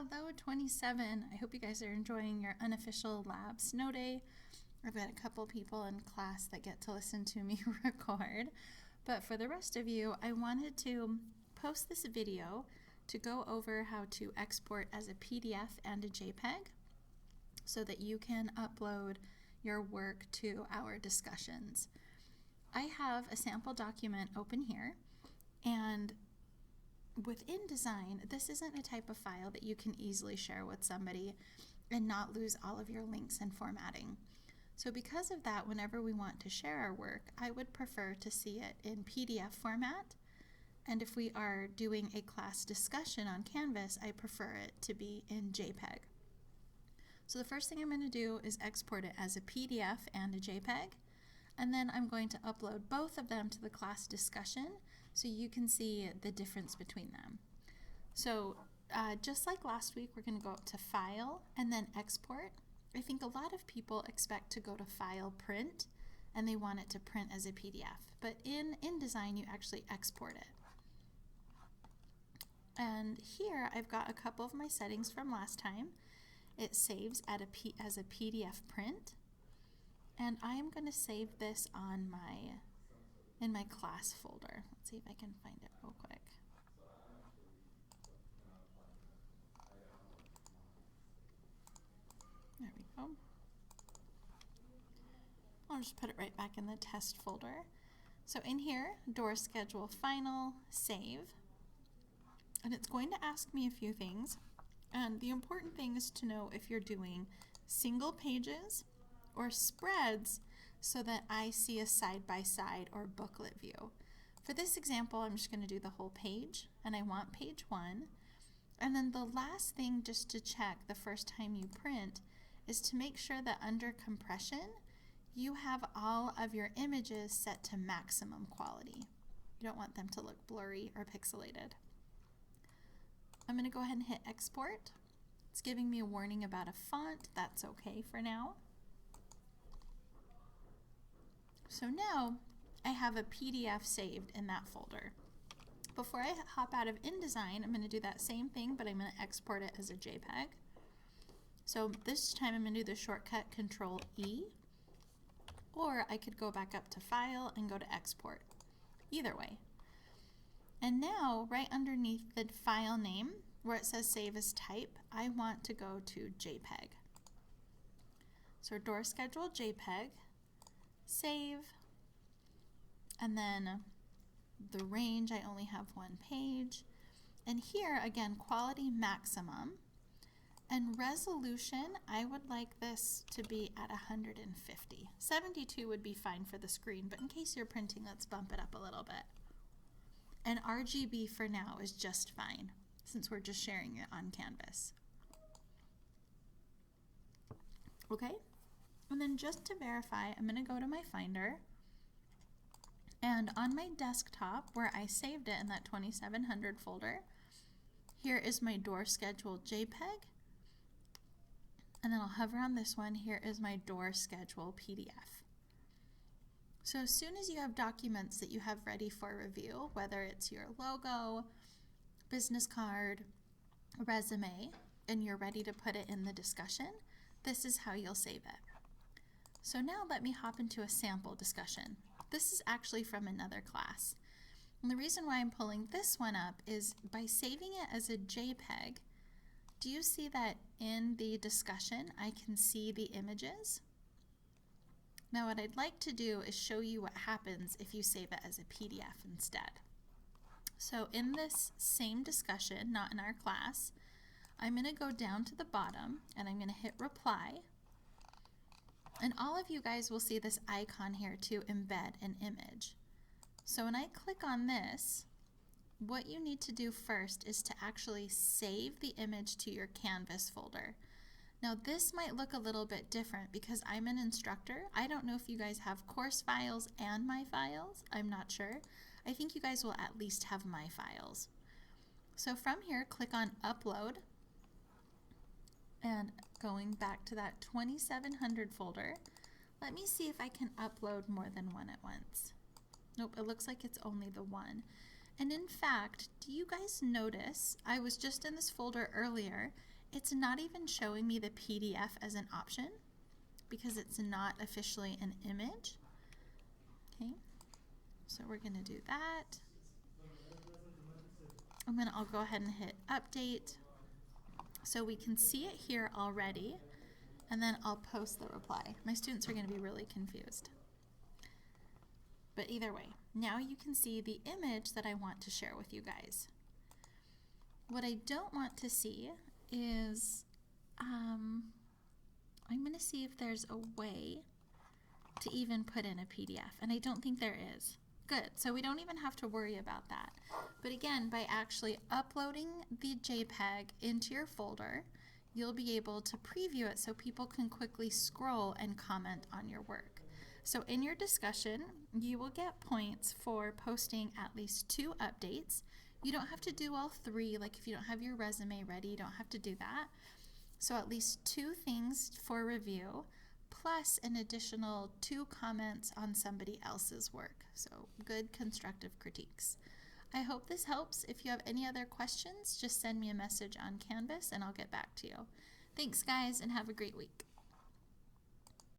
Hello 27. I hope you guys are enjoying your unofficial lab snow day. I've got a couple people in class that get to listen to me record. But for the rest of you, I wanted to post this video to go over how to export as a PDF and a JPEG so that you can upload your work to our discussions. I have a sample document open here, and with InDesign, this isn't a type of file that you can easily share with somebody and not lose all of your links and formatting. So because of that, whenever we want to share our work, I would prefer to see it in PDF format. And if we are doing a class discussion on Canvas, I prefer it to be in JPEG. So the first thing I'm going to do is export it as a PDF and a JPEG. And then I'm going to upload both of them to the class discussion so you can see the difference between them. So just like last week, we're going to go up to File and then Export. I think a lot of people expect to go to File, Print, and they want it to print as a PDF. But in InDesign, you actually export it. And here I've got a couple of my settings from last time. It saves as a PDF print. And I am going to save this on in my class folder. Let's see if I can find it real quick. There we go. I'll just put it right back in the test folder. So in here, door schedule final, save. And it's going to ask me a few things. And the important thing is to know if you're doing single pages or spreads so that I see a side-by-side or booklet view. For this example, I'm just going to do the whole page, and I want page 1. And then the last thing just to check the first time you print is to make sure that under compression, you have all of your images set to maximum quality. You don't want them to look blurry or pixelated. I'm going to go ahead and hit export. It's giving me a warning about a font. That's okay for now. So now I have a PDF saved in that folder. Before I hop out of InDesign, I'm going to do that same thing, but I'm going to export it as a JPEG. So this time I'm going to do the shortcut Control E, or I could go back up to File and go to Export. Either way. And now, right underneath the file name, where it says Save as Type, I want to go to JPEG. So door schedule JPEG, save, and then the range, I only have one page. And here, again, quality maximum. And resolution, I would like this to be at 150. 72 would be fine for the screen, but in case you're printing, let's bump it up a little bit. And RGB for now is just fine, since we're just sharing it on Canvas. Okay, and then just to verify, I'm going to go to my Finder, and on my desktop, where I saved it in that 2700 folder, here is my door schedule JPEG, and then I'll hover on this one. Here is my door schedule PDF. So as soon as you have documents that you have ready for review, whether it's your logo, business card, resume, and you're ready to put it in the discussion, this is how you'll save it. So now let me hop into a sample discussion. This is actually from another class. And the reason why I'm pulling this one up is by saving it as a JPEG, do you see that in the discussion I can see the images? Now what I'd like to do is show you what happens if you save it as a PDF instead. So in this same discussion, not in our class, I'm going to go down to the bottom and I'm going to hit reply. And all of you guys will see this icon here to embed an image. So when I click on this, what you need to do first is to actually save the image to your Canvas folder. Now this might look a little bit different because I'm an instructor. I don't know if you guys have course files and my files. I'm not sure. I think you guys will at least have my files. So from here, click on Upload. And going back to that 2700 folder, let me see if I can upload more than one at once. Nope, it looks like it's only the one. And in fact, do you guys notice, I was just in this folder earlier, it's not even showing me the PDF as an option because it's not officially an image. Okay, so we're going to do that. And then I'll go ahead and hit update so we can see it here already, and then I'll post the reply. My students are going to be really confused. But either way, now you can see the image that I want to share with you guys. What I don't want to see is, I'm going to see if there's a way to even put in a PDF, and I don't think there is. Good, so we don't even have to worry about that. But again, by actually uploading the JPEG into your folder, you'll be able to preview it so people can quickly scroll and comment on your work. So in your discussion, you will get points for posting at least 2 updates. You don't have to do all 3, like if you don't have your resume ready, you don't have to do that. So at least 2 things for review, plus an additional 2 comments on somebody else's work. So good constructive critiques. I hope this helps. If you have any other questions, just send me a message on Canvas and I'll get back to you. Thanks guys, and have a great week.